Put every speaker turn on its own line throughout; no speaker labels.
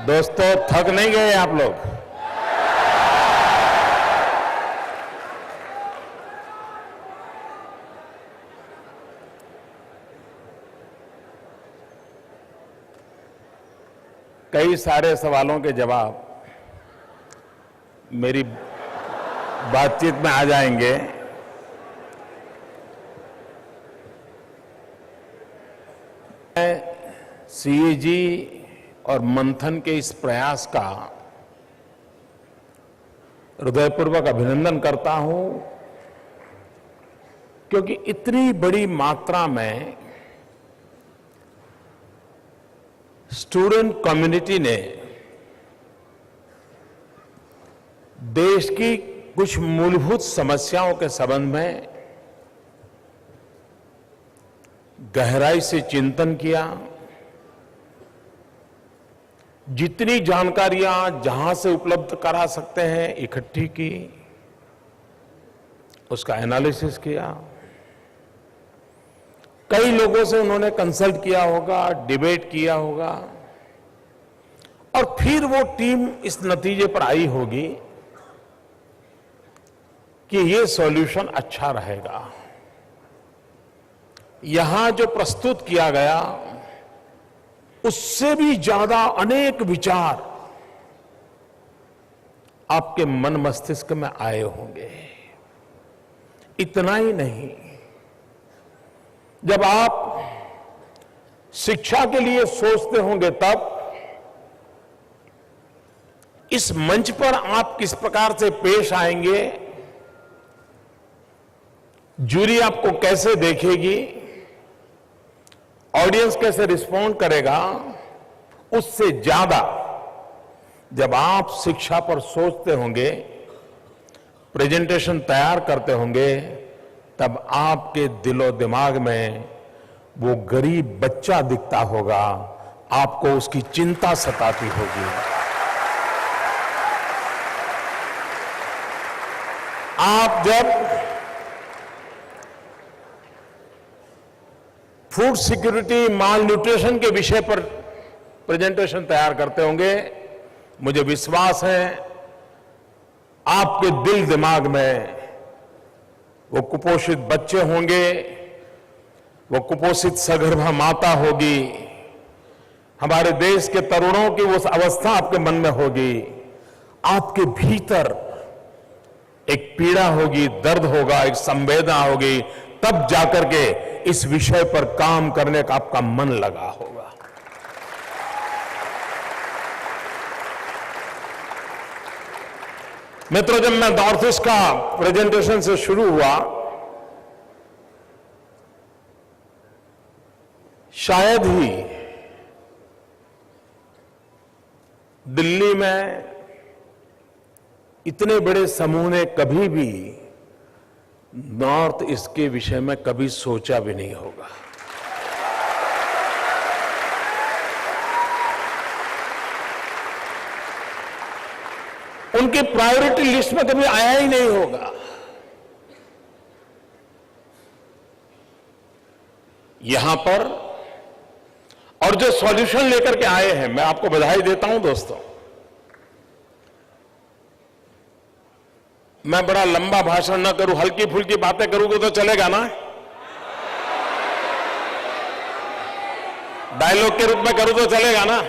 दोस्तों, थक नहीं गए आप लोग? कई सारे सवालों के जवाब मेरी बातचीत में आ जाएंगे। मैं सीएजी और मंथन के इस प्रयास का हृदयपूर्वक अभिनंदन करता हूं, क्योंकि इतनी बड़ी मात्रा में स्टूडेंट कम्युनिटी ने देश की कुछ मूलभूत समस्याओं के संबंध में गहराई से चिंतन किया। जितनी जानकारियां जहां से उपलब्ध करा सकते हैं इकट्ठी की, उसका एनालिसिस किया। कई लोगों से उन्होंने कंसल्ट किया होगा, डिबेट किया होगा, और फिर वो टीम इस नतीजे पर आई होगी कि ये सॉल्यूशन अच्छा रहेगा। यहां जो प्रस्तुत किया गया उससे भी ज्यादा अनेक विचार आपके मन मस्तिष्क में आए होंगे। इतना ही नहीं, जब आप शिक्षा के लिए सोचते होंगे तब इस मंच पर आप किस प्रकार से पेश आएंगे, जूरी आपको कैसे देखेगी, ऑडियंस कैसे रिस्पॉन्ड करेगा, उससे ज्यादा जब आप शिक्षा पर सोचते होंगे, प्रेजेंटेशन तैयार करते होंगे, तब आपके दिलो दिमाग में वो गरीब बच्चा दिखता होगा, आपको उसकी चिंता सताती होगी। आप जब फूड सिक्योरिटी, माल न्यूट्रिशन के विषय पर प्रेजेंटेशन तैयार करते होंगे, मुझे विश्वास है आपके दिल दिमाग में वो कुपोषित बच्चे होंगे, वो कुपोषित सगर्भा माता होगी, हमारे देश के तरुणों की वो अवस्था आपके मन में होगी। आपके भीतर एक पीड़ा होगी, दर्द होगा, एक संवेदना होगी, तब जाकर के इस विषय पर काम करने का आपका मन लगा होगा। मित्रों, जब मैं नॉर्थ ईस्ट का प्रेजेंटेशन से शुरू हुआ, शायद ही दिल्ली में इतने बड़े समूह ने कभी भी नॉर्थ ईस्ट के विषय में कभी सोचा भी नहीं होगा। उनके प्रायोरिटी लिस्ट में कभी आया ही नहीं होगा। यहां पर और जो सॉल्यूशन लेकर के आए हैं, मैं आपको बधाई देता हूं दोस्तों। मैं बड़ा लंबा भाषण न करूं, हल्की फुल्की बातें करूंगा तो चलेगा ना? डायलॉग के रूप में करूं तो चलेगा ना?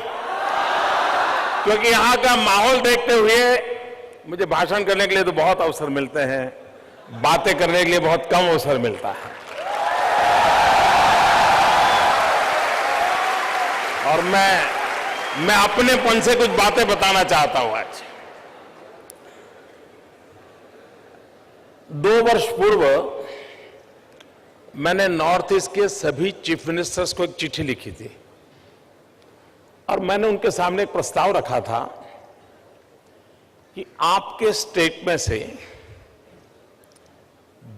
क्योंकि यहां का माहौल देखते हुए मुझे भाषण करने के लिए तो बहुत अवसर मिलते हैं, बातें करने के लिए बहुत कम अवसर मिलता है। और मैं अपनेपन से कुछ बातें बताना चाहता हूं आज। 2 वर्ष पूर्व मैंने नॉर्थ ईस्ट के सभी चीफ मिनिस्टर्स को एक चिट्ठी लिखी थी, और मैंने उनके सामने एक प्रस्ताव रखा था कि आपके स्टेट में से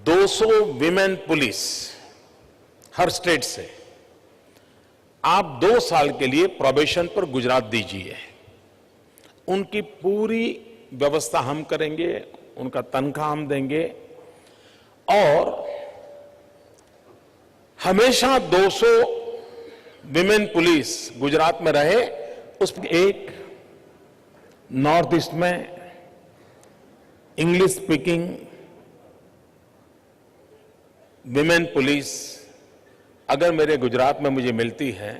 200 विमेन पुलिस, हर स्टेट से आप 2 साल के लिए प्रोबेशन पर गुजरात दीजिए। उनकी पूरी व्यवस्था हम करेंगे, उनका तनख्वाह हम देंगे, और हमेशा 200 विमेन पुलिस गुजरात में रहे, उसमें एक नॉर्थ ईस्ट में इंग्लिश स्पीकिंग विमेन पुलिस अगर मेरे गुजरात में मुझे मिलती है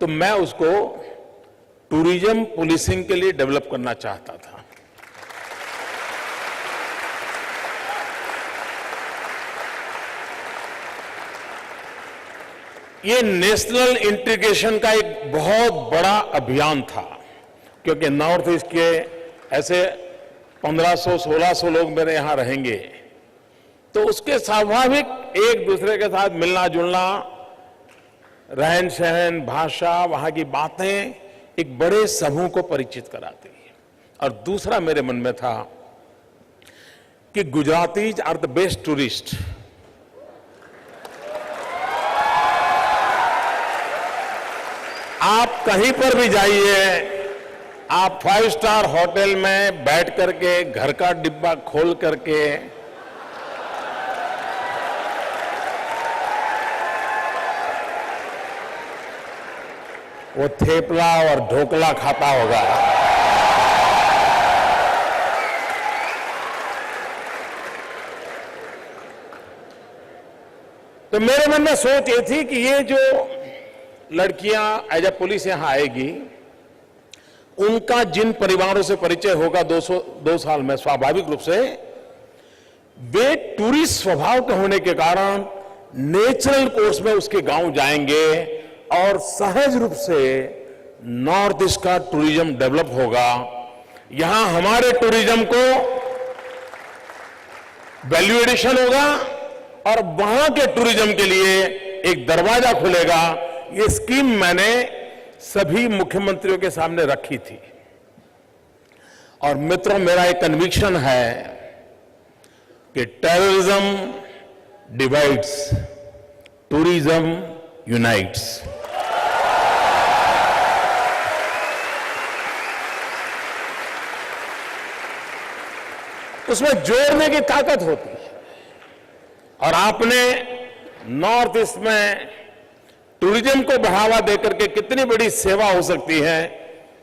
तो मैं उसको टूरिज्म पुलिसिंग के लिए डेवलप करना चाहता था। ये नेशनल इंटीग्रेशन का एक बहुत बड़ा अभियान था, क्योंकि नॉर्थ ईस्ट के ऐसे 1500-1600 लोग मेरे यहां रहेंगे, तो उसके स्वाभाविक एक दूसरे के साथ मिलना जुलना, रहन सहन, भाषा, वहां की बातें एक बड़े समूह को परिचित कराती है। और दूसरा मेरे मन में था कि Gujaratis are the best tourist. आप कहीं पर भी जाइए, आप 5 स्टार होटल में बैठ करके घर का डिब्बा खोल करके वो थेपला और ढोकला खाता होगा। तो मेरे मन में सोच ये थी कि ये जो लड़कियां एज ए पुलिस यहां आएगी, उनका जिन परिवारों से परिचय होगा 2 साल में, स्वाभाविक रूप से वे टूरिस्ट स्वभाव के होने के कारण नेचुरल कोर्स में उसके गांव जाएंगे और सहज रूप से नॉर्थ ईस्ट का टूरिज्म डेवलप होगा। यहां हमारे टूरिज्म को वैल्यू एडिशन होगा और वहां के टूरिज्म के लिए एक दरवाजा खुलेगा। ये स्कीम मैंने सभी मुख्यमंत्रियों के सामने रखी थी। और मित्रों, मेरा एक कन्विक्शन है कि टेररिज्म डिवाइड्स, टूरिज्म यूनाइट्स। उसमें जोड़ने की ताकत होती है। और आपने नॉर्थ ईस्ट में टूरिज्म को बढ़ावा देकर के कितनी बड़ी सेवा हो सकती है,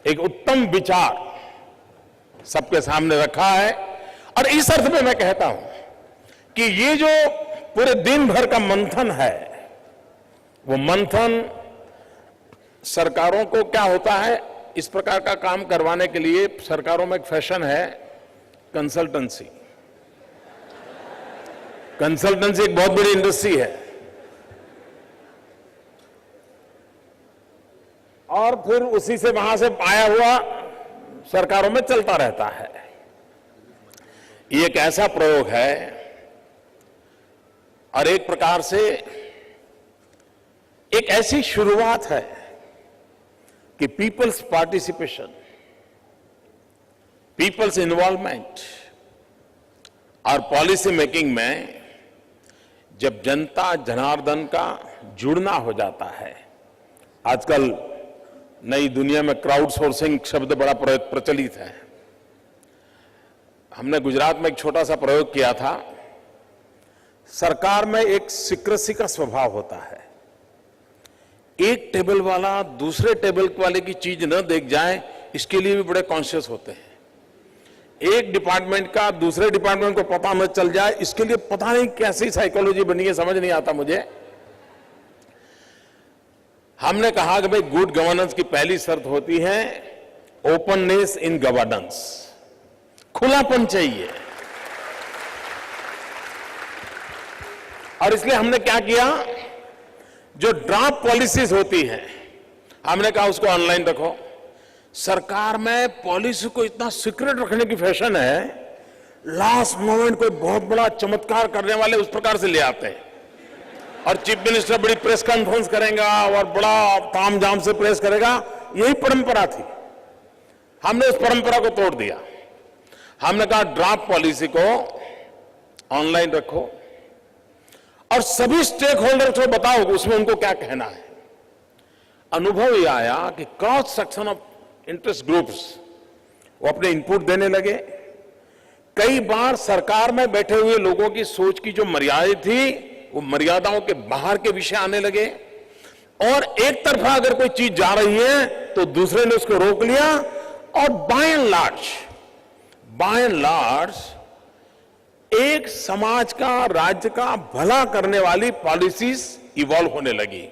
एक उत्तम विचार सबके सामने रखा है। और इस अर्थ में मैं कहता हूं कि ये जो पूरे दिन भर का मंथन है, वो मंथन सरकारों को क्या होता है, इस प्रकार का काम करवाने के लिए सरकारों में एक फैशन है कंसल्टेंसी। कंसल्टेंसी एक बहुत बड़ी इंडस्ट्री है और फिर उसी से वहां से पाया हुआ सरकारों में चलता रहता है। ये एक ऐसा प्रयोग है और एक प्रकार से एक ऐसी शुरुआत है कि पीपल्स पार्टिसिपेशन, पीपल्स इन्वॉल्वमेंट और पॉलिसी मेकिंग में जब जनता जनार्दन का जुड़ना हो जाता है। आजकल नई दुनिया में क्राउड सोर्सिंग शब्द बड़ा प्रचलित है। हमने गुजरात में एक छोटा सा प्रयोग किया था। सरकार में एक सीक्रेसी का स्वभाव होता है। एक टेबल वाला दूसरे टेबल वाले की चीज न देख जाए, इसके लिए भी बड़े कॉन्शियस होते हैं। एक डिपार्टमेंट का दूसरे डिपार्टमेंट को पता न चल जाए, इसके लिए पता नहीं कैसी साइकोलॉजी बनी है, समझ नहीं आता मुझे। हमने कहा कि भाई गुड गवर्नेंस की पहली शर्त होती है ओपननेस इन गवर्नेंस, खुलापन चाहिए। और इसलिए हमने क्या किया, जो ड्राफ्ट पॉलिसीज होती हैं, हमने कहा उसको ऑनलाइन रखो। सरकार में पॉलिसी को इतना सीक्रेट रखने की फैशन है, लास्ट मोमेंट कोई बहुत बड़ा चमत्कार करने वाले उस प्रकार से ले आते हैं और चीफ मिनिस्टर बड़ी प्रेस कॉन्फ्रेंस करेगा और बड़ा तामझाम से प्रेस करेगा। यही परंपरा थी। हमने उस परंपरा को तोड़ दिया। हमने कहा ड्राफ्ट पॉलिसी को ऑनलाइन रखो और सभी स्टेक होल्डर्स को बताओ उसमें उनको क्या कहना है। अनुभव यह आया कि cross section of interest groups वो अपने इनपुट देने लगे। कई बार सरकार में बैठे हुए लोगों की सोच की जो मर्यादा थी, वो मर्यादाओं के बाहर के विषय आने लगे और एक तरफा अगर कोई चीज जा रही है तो दूसरे ने उसको रोक लिया और बाय एंड लार्ज एक समाज का, राज्य का भला करने वाली पॉलिसीज इवॉल्व होने लगी।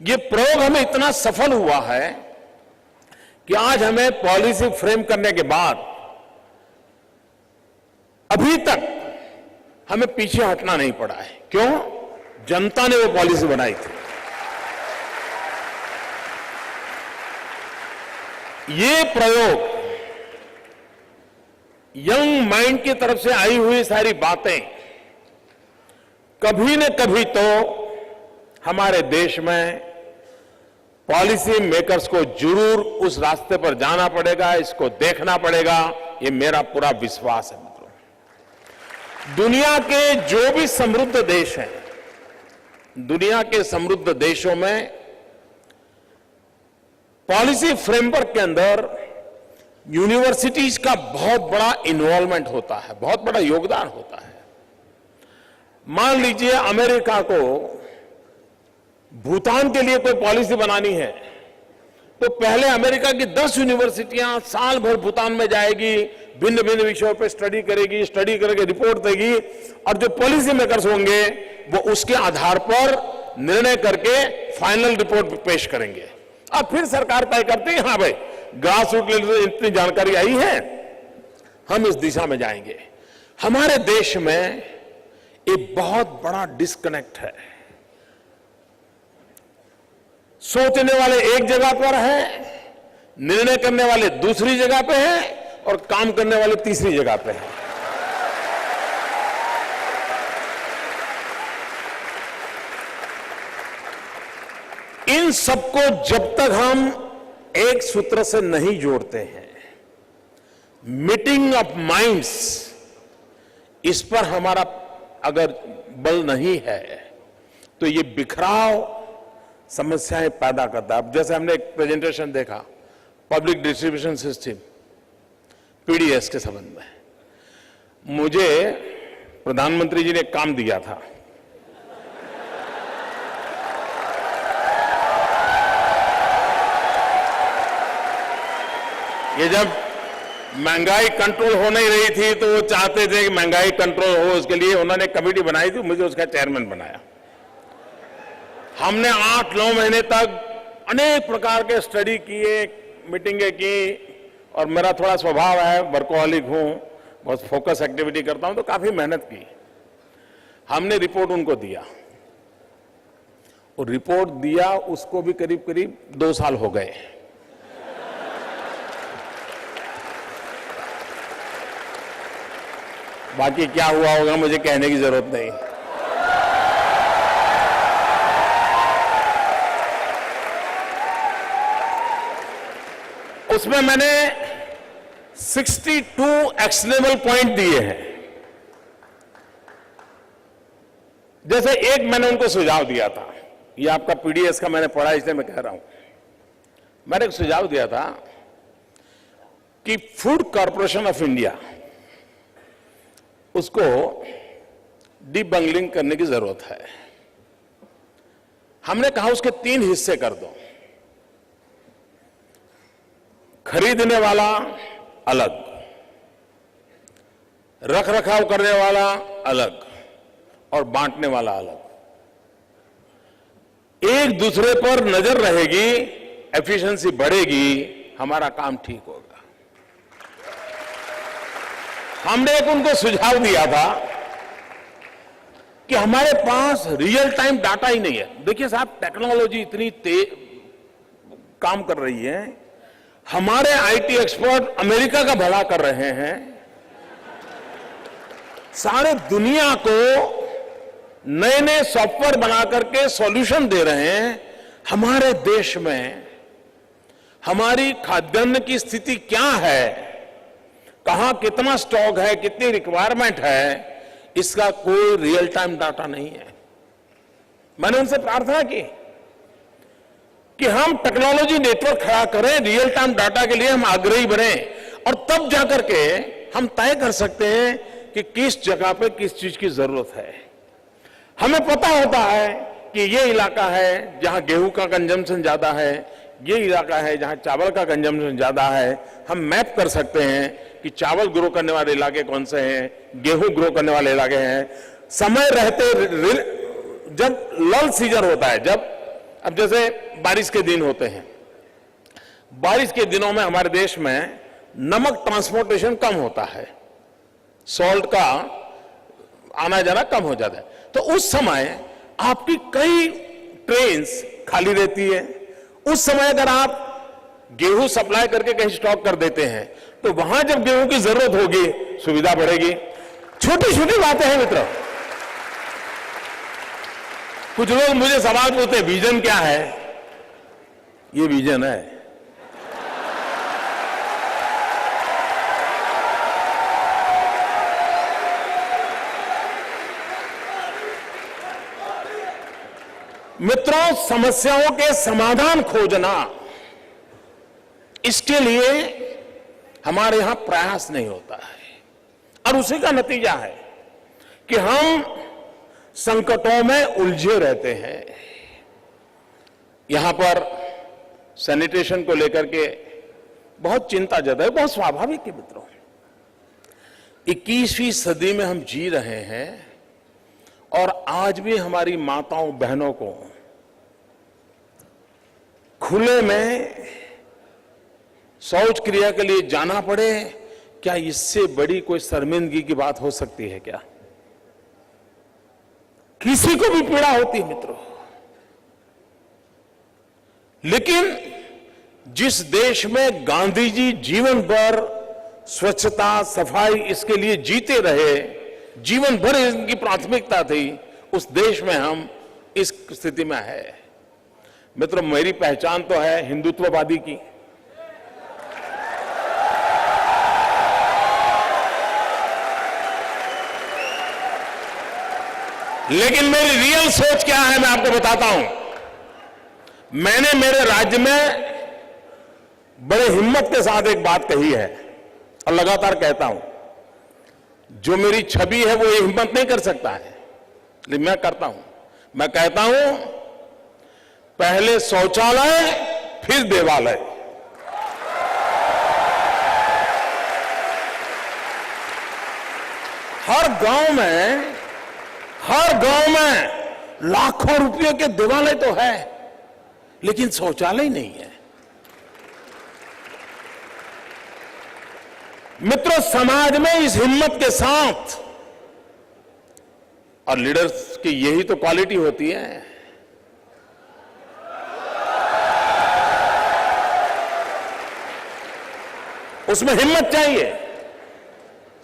ये प्रयोग हमें इतना सफल हुआ है कि आज हमें पॉलिसी फ्रेम करने के बाद अभी तक हमें पीछे हटना नहीं पड़ा है। क्यों? जनता ने वो पॉलिसी बनाई थी। ये प्रयोग, यंग माइंड की तरफ से आई हुई सारी बातें कभी न कभी तो हमारे देश में पॉलिसी मेकर्स को जरूर उस रास्ते पर जाना पड़ेगा, इसको देखना पड़ेगा। ये मेरा पूरा विश्वास है। मित्रों, दुनिया के जो भी समृद्ध देश हैं, दुनिया के समृद्ध देशों में पॉलिसी फ्रेमवर्क के अंदर यूनिवर्सिटीज का बहुत बड़ा इन्वॉल्वमेंट होता है, बहुत बड़ा योगदान होता है। मान लीजिए अमेरिका को भूटान के लिए कोई पॉलिसी बनानी है तो पहले अमेरिका की 10 यूनिवर्सिटियां साल भर भूटान में जाएगी, भिन्न भिन्न विषयों पर स्टडी करके रिपोर्ट देगी और जो पॉलिसी मेकर्स होंगे वो उसके आधार पर निर्णय करके फाइनल रिपोर्ट पेश करेंगे। अब फिर सरकार तय करती है, हाँ भाई ग्रास रूट लेवल से इतनी जानकारी आई है, हम इस दिशा में जाएंगे। हमारे देश में एक बहुत बड़ा डिस्कनेक्ट है। सोचने वाले एक जगह पर है, निर्णय करने वाले दूसरी जगह पे हैं और काम करने वाले तीसरी जगह पे हैं। इन सबको जब तक हम एक सूत्र से नहीं जोड़ते हैं, मीटिंग ऑफ माइंड्स, इस पर हमारा अगर बल नहीं है तो ये बिखराव समस्याएं पैदा करता है। अब जैसे हमने एक प्रेजेंटेशन देखा पब्लिक डिस्ट्रीब्यूशन सिस्टम पीडीएस के संबंध में, मुझे प्रधानमंत्री जी ने काम दिया था। ये जब महंगाई कंट्रोल हो नहीं रही थी तो वो चाहते थे कि महंगाई कंट्रोल हो, उसके लिए उन्होंने कमेटी बनाई थी, मुझे उसका चेयरमैन बनाया। हमने 8-9 महीने तक अनेक प्रकार के स्टडी किए, मीटिंगें की और मेरा थोड़ा स्वभाव है, वर्कोहॉलिक हूं, बहुत फोकस एक्टिविटी करता हूं, तो काफी मेहनत की। हमने रिपोर्ट उनको दिया और रिपोर्ट दिया उसको भी करीब करीब 2 साल हो गए। बाकी क्या हुआ होगा मुझे कहने की जरूरत नहीं। उसमें मैंने 62 एक्शनेबल पॉइंट दिए हैं। जैसे एक मैंने उनको सुझाव दिया था, ये आपका पीडीएस का मैंने पढ़ा इसलिए मैं कह रहा हूं। मैंने एक सुझाव दिया था कि फूड कॉर्पोरेशन ऑफ इंडिया, उसको डीबंगलिंग करने की जरूरत है। हमने कहा उसके 3 हिस्से कर दो, खरीदने वाला अलग, रख रखाव करने वाला अलग और बांटने वाला अलग। एक दूसरे पर नजर रहेगी, एफिशिएंसी बढ़ेगी, हमारा काम ठीक होगा। हमने एक उनको सुझाव दिया था कि हमारे पास रियल टाइम डाटा ही नहीं है। देखिए साहब, टेक्नोलॉजी इतनी तेज काम कर रही है, हमारे आईटी एक्सपर्ट अमेरिका का भला कर रहे हैं, सारे दुनिया को नए नए सॉफ्टवेयर बना करके सॉल्यूशन दे रहे हैं। हमारे देश में हमारी खाद्यान्न की स्थिति क्या है, कहां कितना स्टॉक है, कितनी रिक्वायरमेंट है, इसका कोई रियल टाइम डाटा नहीं है। मैंने उनसे प्रार्थना की कि हम टेक्नोलॉजी नेटवर्क खड़ा करें, रियल टाइम डाटा के लिए हम आग्रही बने और तब जाकर के हम तय कर सकते हैं कि किस जगह पे किस चीज की जरूरत है। हमें पता होता है कि ये इलाका है जहां गेहूं का कंजम्पशन ज्यादा है, ये इलाका है जहां चावल का कंजम्पशन ज्यादा है। हम मैप कर सकते हैं कि चावल ग्रो करने वाले इलाके कौन से हैं, गेहूं ग्रो करने वाले इलाके हैं। समय रहते जब लल सीजन होता है, जब अब जैसे बारिश के दिन होते हैं, बारिश के दिनों में हमारे देश में नमक ट्रांसपोर्टेशन कम होता है, सॉल्ट का आना जाना कम हो जाता है। तो उस समय आपकी कई ट्रेन्स खाली रहती है। उस समय अगर आप गेहूं सप्लाई करके कहीं स्टॉक कर देते हैं तो वहां जब गेहूं की जरूरत होगी सुविधा बढ़ेगी। छोटी छोटी बातें हैं मित्रों। कुछ लोग मुझे सवाल पूछते हैं विजन क्या है? ये विजन है। मित्रों, समस्याओं के समाधान खोजना, इसके लिए हमारे यहां प्रयास नहीं होता है और उसी का नतीजा है कि हम संकटों में उलझे रहते हैं। यहां पर सैनिटेशन को लेकर के बहुत चिंता जताई, बहुत स्वाभाविक है मित्रों। 21वीं सदी में हम जी रहे हैं और आज भी हमारी माताओं बहनों को खुले में शौच क्रिया के लिए जाना पड़े, क्या इससे बड़ी कोई शर्मिंदगी की बात हो सकती है क्या? किसी को भी पीड़ा होती है मित्रों। लेकिन जिस देश में गांधी जी जीवन भर स्वच्छता सफाई इसके लिए जीते रहे, जीवन भर इनकी प्राथमिकता थी, उस देश में हम इस स्थिति में है। मित्रों, मेरी पहचान तो है हिंदुत्ववादी की। लेकिन मेरी रियल सोच क्या है मैं आपको बताता हूं। मैंने मेरे राज्य में बड़े हिम्मत के साथ एक बात कही है और लगातार कहता हूं। जो मेरी छवि है वो ये हिम्मत नहीं कर सकता है, लेकिन मैं करता हूं। मैं कहता हूं पहले शौचालय फिर देवालय। हर गांव में लाखों रुपयों के देवालय तो है, लेकिन शौचालय नहीं है। मित्रों, समाज में इस हिम्मत के साथ, और लीडर्स की यही तो क्वालिटी होती है, उसमें हिम्मत चाहिए।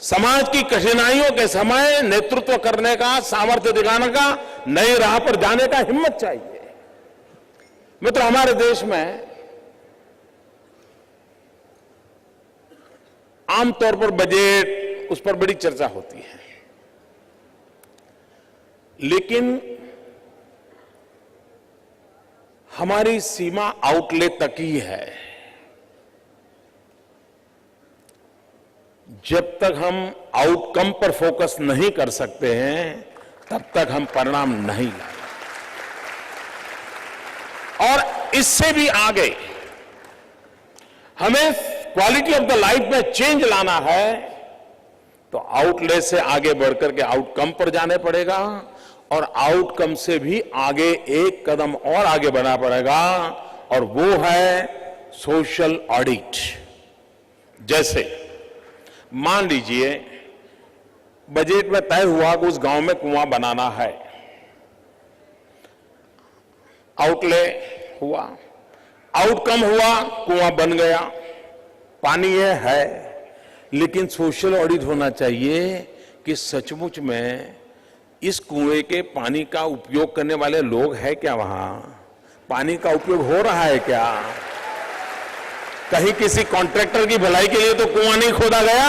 समाज की कठिनाइयों के समय नेतृत्व करने का, सामर्थ्य दिखाने का, नई राह पर जाने का हिम्मत चाहिए। मित्रों, हमारे देश में आमतौर पर बजट, उस पर बड़ी चर्चा होती है, लेकिन हमारी सीमा आउटलेट तक ही है। जब तक हम आउटकम पर फोकस नहीं कर सकते हैं तब तक हम परिणाम नहीं लाए। और इससे भी आगे हमें क्वालिटी ऑफ द लाइफ में चेंज लाना है तो आउटलेट से आगे बढ़कर के आउटकम पर जाने पड़ेगा, और आउटकम से भी आगे एक कदम और आगे बढ़ना पड़ेगा, और वो है सोशल ऑडिट। जैसे मान लीजिए बजट में तय हुआ कि उस गांव में कुआं बनाना है, आउटले हुआ, आउटकम हुआ, कुआं बन गया, पानी है, लेकिन सोशल ऑडिट होना चाहिए कि सचमुच में इस कुएं के पानी का उपयोग करने वाले लोग हैं क्या, वहां पानी का उपयोग हो रहा है क्या? कहीं किसी कॉन्ट्रैक्टर की भलाई के लिए तो कुआं नहीं खोदा गया।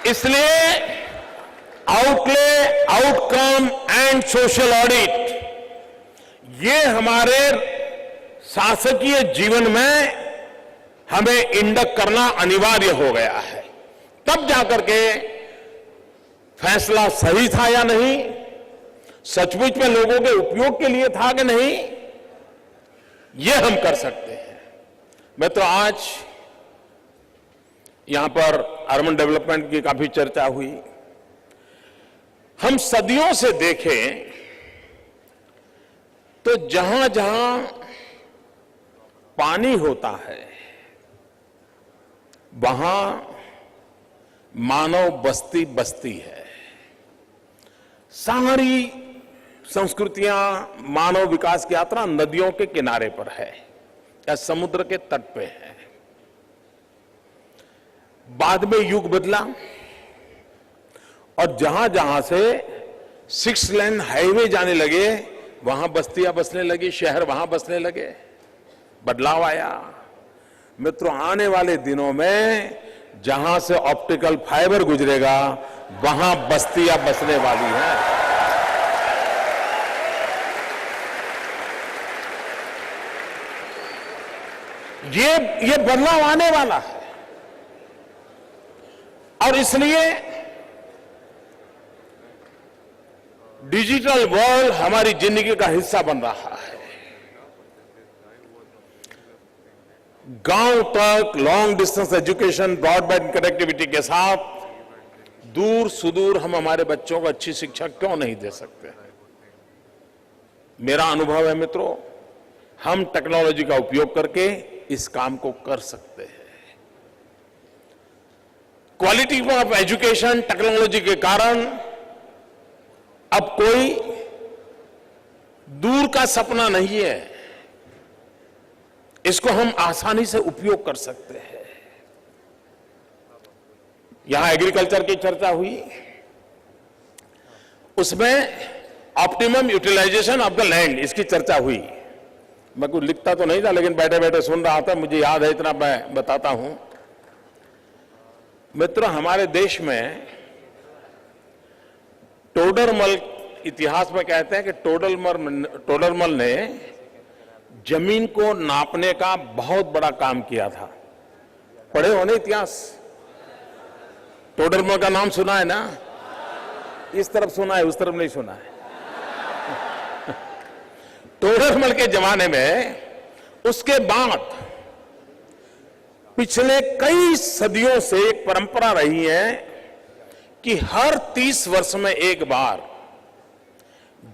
इसलिए outlay, outcome and social audit, ये हमारे शासकीय जीवन में हमें इंडक करना अनिवार्य हो गया है। तब जाकर के फैसला सही था या नहीं, सचमुच में लोगों के उपयोग के लिए था कि नहीं, यह हम कर सकते हैं। मैं तो आज यहां पर अर्बन डेवलपमेंट की काफी चर्चा हुई। हम सदियों से देखें तो जहां जहां पानी होता है वहां मानव बस्ती बसती है। सारी संस्कृतियां, मानव विकास की यात्रा नदियों के किनारे पर है या समुद्र के तट पे है। बाद में युग बदला और जहां जहां से 6 लेन हाईवे जाने लगे वहां बस्तियां बसने लगी, शहर वहां बसने लगे, बदलाव आया। मित्रों, आने वाले दिनों में जहां से ऑप्टिकल फाइबर गुजरेगा वहां बस्तियां बसने वाली हैं। ये बदलाव आने वाला है और इसलिए डिजिटल वर्ल्ड हमारी जिंदगी का हिस्सा बन रहा है। गांव तक long distance education, broadband connectivity के साथ दूर सुदूर हम हमारे बच्चों को अच्छी शिक्षा क्यों नहीं दे सकते। मेरा अनुभव है मित्रों, हम टेक्नोलॉजी का उपयोग करके इस काम को कर सकते हैं। क्वालिटी ऑफ एजुकेशन टेक्नोलॉजी के कारण अब कोई दूर का सपना नहीं है, इसको हम आसानी से उपयोग कर सकते हैं। यहां एग्रीकल्चर की चर्चा हुई, उसमें optimum utilization of the land, इसकी चर्चा हुई। मैं कुछ लिखता तो नहीं था लेकिन बैठे बैठे सुन रहा था, मुझे याद है, इतना मैं बताता हूं। मित्रों, हमारे देश में टोडरमल, इतिहास में कहते हैं कि टोडरमल ने जमीन को नापने का बहुत बड़ा काम किया था। पढ़े हो ना इतिहास? टोडरमल का नाम सुना है ना? इस तरफ सुना है, उस तरफ नहीं सुना है। टोडरमल के जमाने में, उसके बाद पिछले कई सदियों से एक परंपरा रही है कि हर 30 वर्ष में एक बार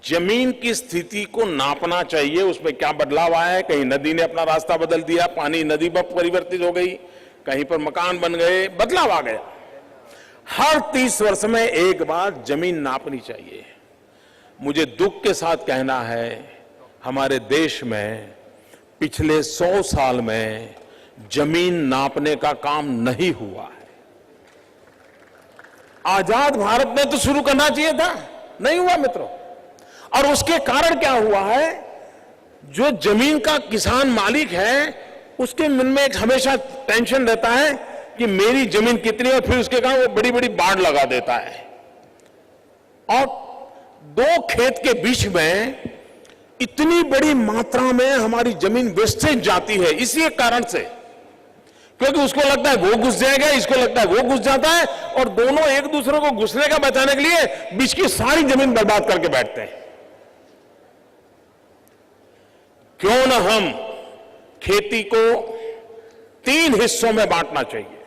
जमीन की स्थिति को नापना चाहिए। उसमें क्या बदलाव आया है, कहीं नदी ने अपना रास्ता बदल दिया, पानी नदी में परिवर्तित हो गई, कहीं पर मकान बन गए, बदलाव आ गया। हर 30 वर्ष में एक बार जमीन नापनी चाहिए। मुझे दुख के साथ कहना है, हमारे देश में पिछले 100 साल में जमीन नापने का काम नहीं हुआ है। आजाद भारत में तो शुरू करना चाहिए था, नहीं हुआ मित्रों। और उसके कारण क्या हुआ है, जो जमीन का किसान मालिक है उसके मन में एक हमेशा टेंशन रहता है कि मेरी जमीन कितनी है, और फिर उसके कारण वो बड़ी बड़ी बाड़ लगा देता है और 2 खेत के बीच में इतनी बड़ी मात्रा में हमारी जमीन वेस्टेज जाती है। इसी एक कारण से, क्योंकि उसको लगता है वो घुस जाएगा, इसको लगता है वो घुस जाता है, और दोनों एक दूसरे को घुसने का बचाने के लिए बीच की सारी जमीन बर्बाद करके बैठते हैं। क्यों न हम खेती को 3 हिस्सों में बांटना चाहिए।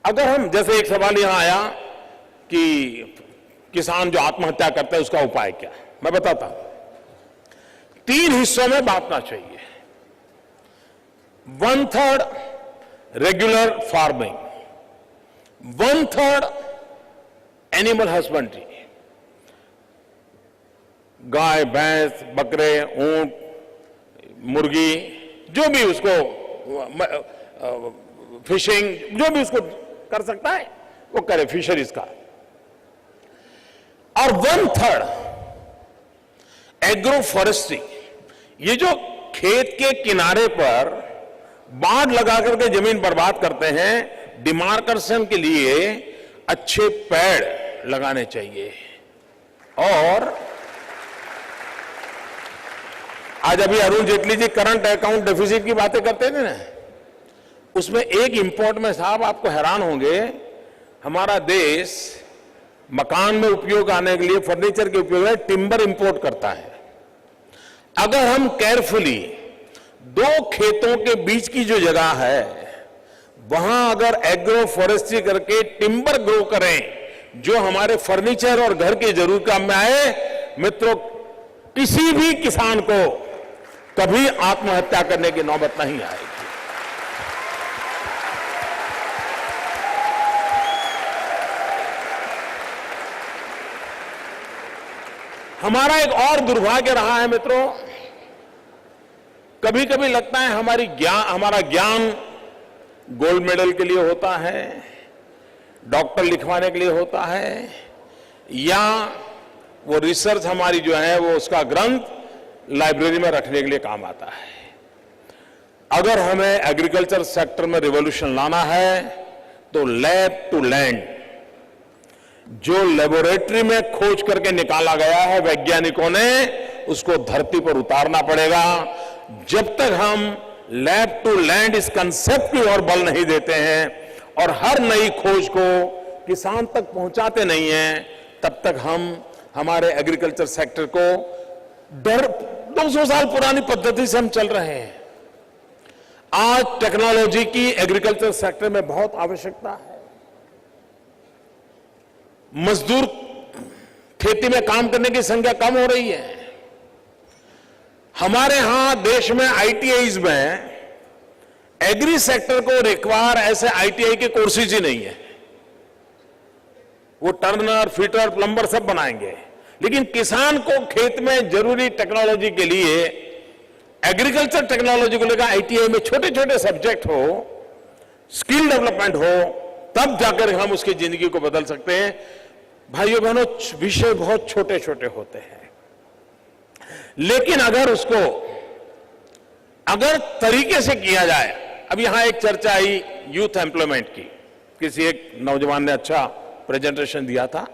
अगर हम, जैसे एक सवाल यहां आया कि किसान जो आत्महत्या करता है उसका उपाय क्या, मैं बताता हूं। 3 हिस्सों में बांटना चाहिए। 1/3 रेगुलर फार्मिंग, 1/3 एनिमल हस्बेंड्री, गाय, भैंस, बकरे, ऊंट, मुर्गी, जो भी उसको, फिशिंग, जो भी उसको कर सकता है वो करे, फिशरीज का। और 1/3 एग्रो फॉरेस्ट्री, ये जो खेत के किनारे पर बाड़ लगा करके जमीन बर्बाद करते हैं, डिमार्केशन के लिए अच्छे पेड़ लगाने चाहिए। और आज अभी Arun Jaitley ji current account deficit की बातें करते थे ना, उसमें एक इंपोर्ट में साहब आपको हैरान होंगे, हमारा देश मकान में उपयोग आने के लिए, फर्नीचर के उपयोग में टिम्बर इंपोर्ट करता है। अगर हम केयरफुली दो खेतों के बीच की जो जगह है वहां अगर एग्रो फॉरेस्ट्री करके टिम्बर ग्रो करें जो हमारे फर्नीचर और घर की जरूरत काम में आए, मित्रों किसी भी किसान को कभी आत्महत्या करने की नौबत नहीं आएगी। हमारा एक और दुर्भाग्य रहा है मित्रों, कभी कभी लगता है हमारा ज्ञान गोल्ड मेडल के लिए होता है, डॉक्टर लिखवाने के लिए होता है, या वो रिसर्च हमारी जो है वो उसका ग्रंथ लाइब्रेरी में रखने के लिए काम आता है। अगर हमें एग्रीकल्चर सेक्टर में रिवॉल्यूशन लाना है तो लैब टू लैंड, जो लेबोरेटरी में खोज करके निकाला गया है वैज्ञानिकों ने, उसको धरती पर उतारना पड़ेगा। जब तक हम लैब टू लैंड इस कंसेप्ट की ओर बल नहीं देते हैं और हर नई खोज को किसान तक पहुंचाते नहीं हैं, तब तक हम हमारे एग्रीकल्चर सेक्टर को 200 साल पुरानी पद्धति से हम चल रहे हैं। आज टेक्नोलॉजी की एग्रीकल्चर सेक्टर में बहुत आवश्यकता है। मजदूर खेती में काम करने की संख्या कम हो रही है। हमारे यहां देश में आईटीआईज में एग्री सेक्टर को रिक्वायर ऐसे आईटीआई के कोर्सेज ही नहीं है। वो टर्नर, फिटर, प्लम्बर सब बनाएंगे, लेकिन किसान को खेत में जरूरी टेक्नोलॉजी के लिए एग्रीकल्चर टेक्नोलॉजी को लेकर आईटीआई में छोटे छोटे सब्जेक्ट हो, स्किल डेवलपमेंट हो, तब जाकर हम उसकी जिंदगी को बदल सकते हैं। भाइयों बहनों, विषय बहुत छोटे छोटे होते हैं, लेकिन अगर तरीके से किया जाए। अब यहां एक चर्चा आई यूथ एम्प्लॉयमेंट की, किसी एक नौजवान ने अच्छा प्रेजेंटेशन दिया था।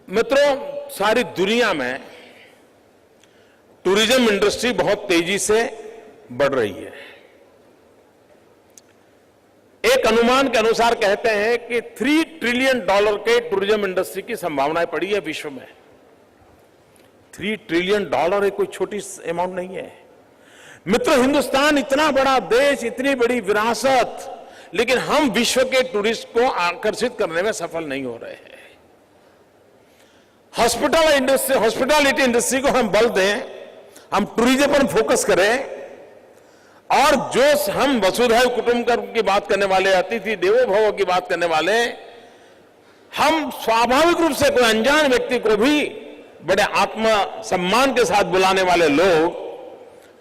मित्रों, सारी दुनिया में टूरिज्म इंडस्ट्री बहुत तेजी से बढ़ रही है। एक अनुमान के अनुसार कहते हैं कि $3 ट्रिलियन के टूरिज्म इंडस्ट्री की संभावनाएं पड़ी है विश्व में। $3 ट्रिलियन एक कोई छोटी अमाउंट नहीं है। मित्रों, हिंदुस्तान इतना बड़ा देश, इतनी बड़ी विरासत, लेकिन हम विश्व के टूरिस्ट को आकर्षित करने में सफल नहीं हो रहे हैं। हॉस्पिटैलिटी इंडस्ट्री को हम बल दें, हम टूरिज्म पर फोकस करें, और जो हम वसुधैव कुटुंबकम की बात करने वाले, अतिथि देवो भव की बात करने वाले, हम स्वाभाविक रूप से कोई अनजान व्यक्ति को भी बड़े आत्म सम्मान के साथ बुलाने वाले लोग,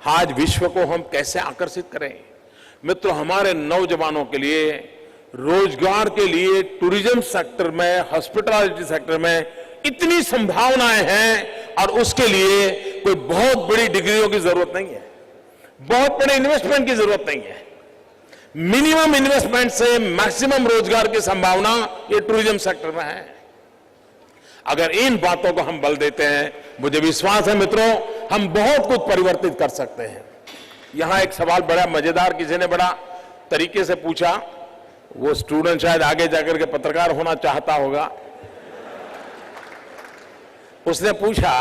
आज विश्व को हम कैसे आकर्षित करें। मित्रों, हमारे नौजवानों के लिए, रोजगार के लिए टूरिज्म सेक्टर में, हॉस्पिटैलिटी सेक्टर में इतनी संभावनाएं हैं, और उसके लिए कोई बहुत बड़ी डिग्रियों की जरूरत नहीं है, बहुत बड़े इन्वेस्टमेंट की जरूरत नहीं है। मिनिमम इन्वेस्टमेंट से मैक्सिमम रोजगार की संभावना ये टूरिज्म सेक्टर में है। अगर इन बातों को हम बल देते हैं, मुझे विश्वास है मित्रों, हम बहुत कुछ परिवर्तित कर सकते हैं। यहां एक सवाल बड़ा मजेदार किसी ने बड़ा तरीके से पूछा, वो स्टूडेंट शायद आगे जाकर के पत्रकार होना चाहता होगा। उसने पूछा,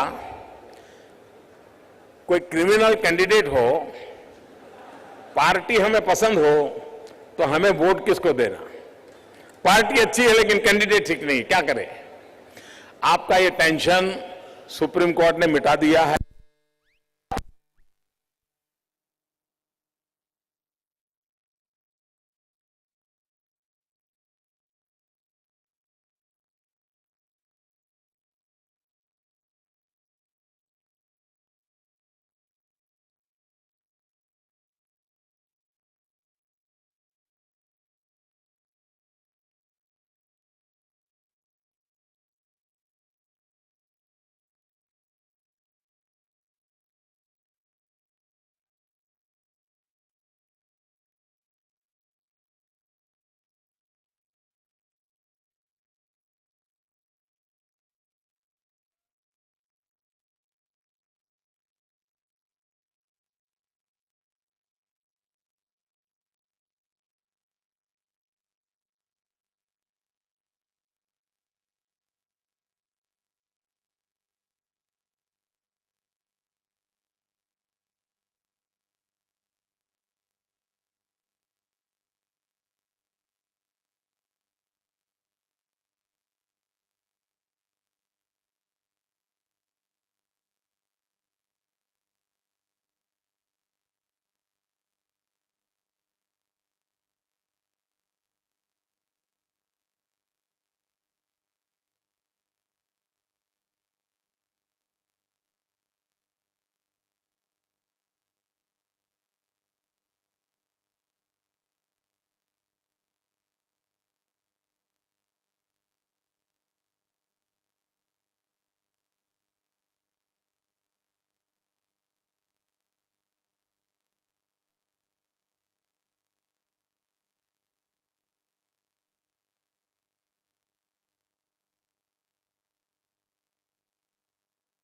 कोई क्रिमिनल कैंडिडेट हो, पार्टी हमें पसंद हो, तो हमें वोट किसको देना? पार्टी अच्छी है लेकिन कैंडिडेट ठीक नहीं, क्या करें? आपका ये टेंशन सुप्रीम कोर्ट ने मिटा दिया है।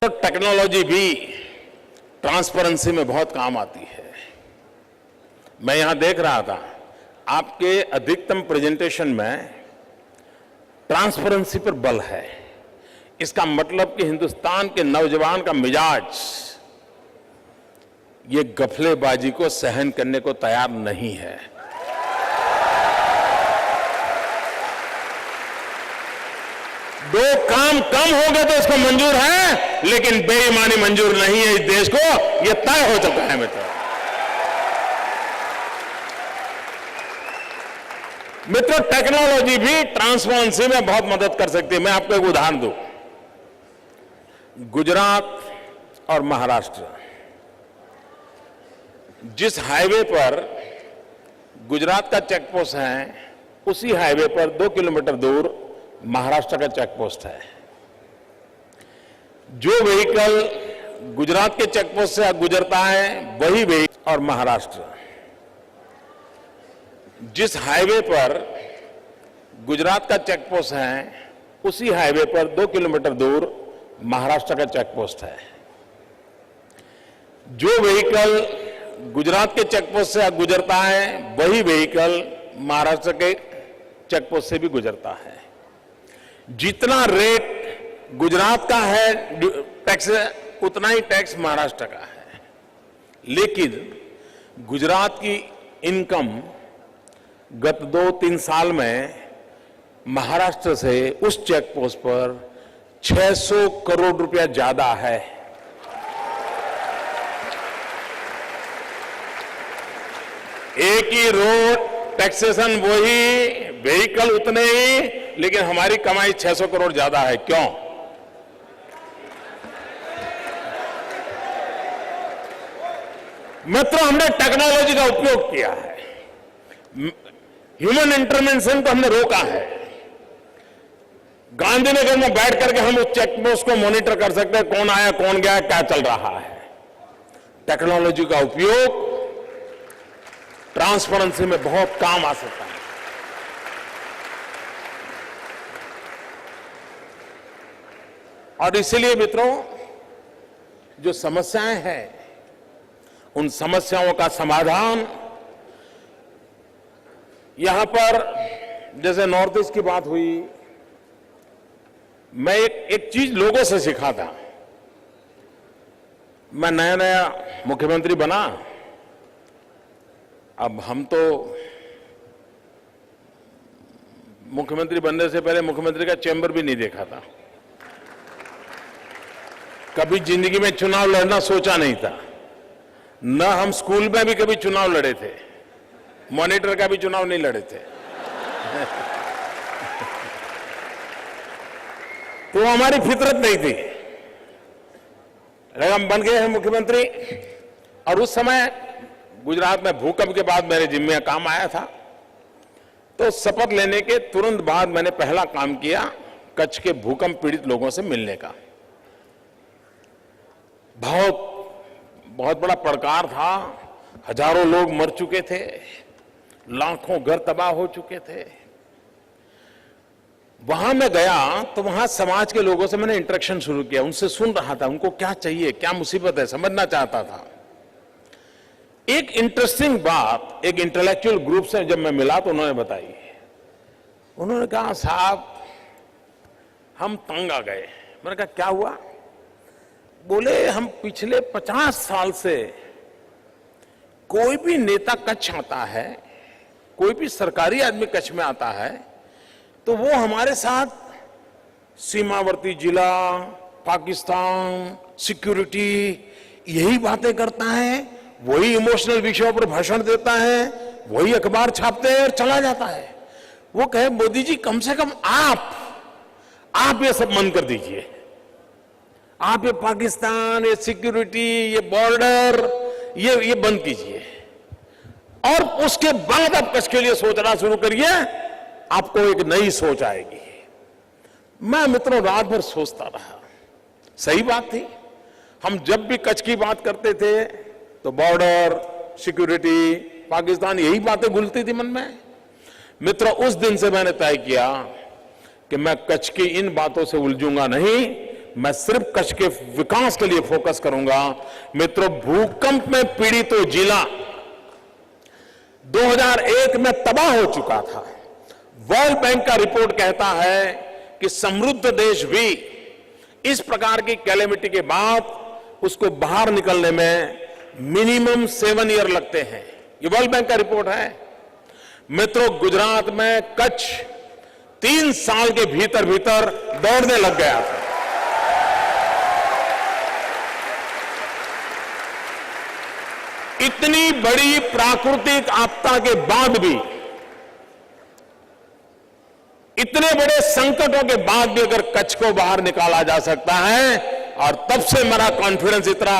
तो टेक्नोलॉजी भी ट्रांसपेरेंसी में बहुत काम आती है। मैं यहां देख रहा था आपके अधिकतम प्रेजेंटेशन में ट्रांसपेरेंसी पर बल है। इसका मतलब कि हिंदुस्तान के नौजवान का मिजाज ये गफलेबाजी को सहन करने को तैयार नहीं है। दो काम कम हो गए तो इसको मंजूर है, लेकिन बेईमानी मंजूर नहीं है इस देश को, यह तय हो चुका है मित्रों, टेक्नोलॉजी भी ट्रांसपेरेंसी में बहुत मदद कर सकती है। मैं आपको एक उदाहरण दूं। गुजरात और महाराष्ट्र, जिस हाईवे पर गुजरात का चेक पोस्ट है, उसी हाईवे पर 2 किलोमीटर दूर महाराष्ट्र का चेक पोस्ट है। जो व्हीकल गुजरात के चेक पोस्ट से गुजरता है, वही व्हीकल और महाराष्ट्र, जिस हाईवे पर गुजरात का चेक पोस्ट है, उसी हाईवे पर 2 किलोमीटर दूर महाराष्ट्र का चेक पोस्ट है। जो व्हीकल गुजरात के चेक पोस्ट से गुजरता है, वही व्हीकल महाराष्ट्र के चेक पोस्ट से भी गुजरता है। जितना रेट गुजरात का है टैक्स, उतना ही टैक्स महाराष्ट्र का है। लेकिन गुजरात की इनकम गत 2-3 साल में महाराष्ट्र से उस चेक पोस्ट पर 600 करोड़ रुपया ज्यादा है। एक ही रोड, टैक्सेशन वही, व्हीकल उतने ही, लेकिन हमारी कमाई 600 करोड़ ज्यादा है। क्यों? मित्रों, हमने टेक्नोलॉजी का उपयोग किया है। ह्यूमन इंटरवेंशन को हमने रोका है। गांधीनगर में बैठ करके हम उस चेक पोस्ट को मॉनिटर कर सकते हैं, कौन आया, कौन गया, क्या चल रहा है। टेक्नोलॉजी का उपयोग ट्रांसपेरेंसी में बहुत काम आ सकता है। और इसलिए मित्रों, जो समस्याएं हैं, उन समस्याओं का समाधान यहां पर, जैसे नॉर्थ ईस्ट की बात हुई, मैं एक चीज लोगों से सीखा था। मैं नया नया मुख्यमंत्री बना। अब हम तो मुख्यमंत्री बनने से पहले मुख्यमंत्री का चैम्बर भी नहीं देखा था। कभी जिंदगी में चुनाव लड़ना सोचा नहीं था। न हम स्कूल में भी कभी चुनाव लड़े थे, मॉनिटर का भी चुनाव नहीं लड़े थे। तो हमारी फितरत नहीं थी। हम बन गए हैं मुख्यमंत्री। और उस समय गुजरात में भूकंप के बाद मेरे जिम्मे काम आया था। तो शपथ लेने के तुरंत बाद मैंने पहला काम किया, कच्छ के भूकंप पीड़ित लोगों से मिलने का। बहुत बड़ा पड़कार था। हजारों लोग मर चुके थे, लाखों घर तबाह हो चुके थे। वहां मैं गया तो वहां समाज के लोगों से मैंने इंटरेक्शन शुरू किया। उनसे सुन रहा था, उनको क्या चाहिए, क्या मुसीबत है, समझना चाहता था। एक इंटरेस्टिंग बात एक इंटेलेक्चुअल ग्रुप से जब मैं मिला तो उन्होंने बताई। उन्होंने कहा, साहब हम तंग आ गए। मैंने कहा, क्या हुआ? बोले, हम पिछले 50 साल से कोई भी नेता कच्छ आता है, कोई भी सरकारी आदमी कच्छ में आता है, तो वो हमारे साथ सीमावर्ती जिला, पाकिस्तान, सिक्योरिटी, यही बातें करता है, वही इमोशनल विषयों पर भाषण देता है, वही अखबार छापते हैं और चला जाता है। वो कहे, मोदी जी कम से कम आप ये सब बंद कर दीजिए। आप ये पाकिस्तान, ये सिक्योरिटी, ये बॉर्डर, ये बंद कीजिए और उसके बाद आप कच्छ के लिए सोचना शुरू करिए, आपको एक नई सोच आएगी। मैं मित्रों रात भर सोचता रहा। सही बात थी। हम जब भी कच्छ की बात करते थे तो बॉर्डर, सिक्योरिटी, पाकिस्तान, यही बातें घुलती थी मन में। मित्रों, उस दिन से मैंने तय किया कि मैं कच्छ की इन बातों से उलझूंगा नहीं, मैं सिर्फ कच्छ के विकास के लिए फोकस करूंगा। मित्रों, भूकंप में पीड़ित तो जिला 2001 में तबाह हो चुका था। वर्ल्ड बैंक का रिपोर्ट कहता है कि समृद्ध देश भी इस प्रकार की कैलेमिटी के बाद उसको बाहर निकलने में मिनिमम 7 ईयर लगते हैं। ये वर्ल्ड बैंक का रिपोर्ट है। मित्रों, गुजरात में कच्छ 3 साल के भीतर भीतर दौड़ने लग गया था। इतनी बड़ी प्राकृतिक आपदा के बाद भी, इतने बड़े संकटों के बाद भी अगर कच्छ को बाहर निकाला जा सकता है, और तब से मेरा कॉन्फिडेंस इतना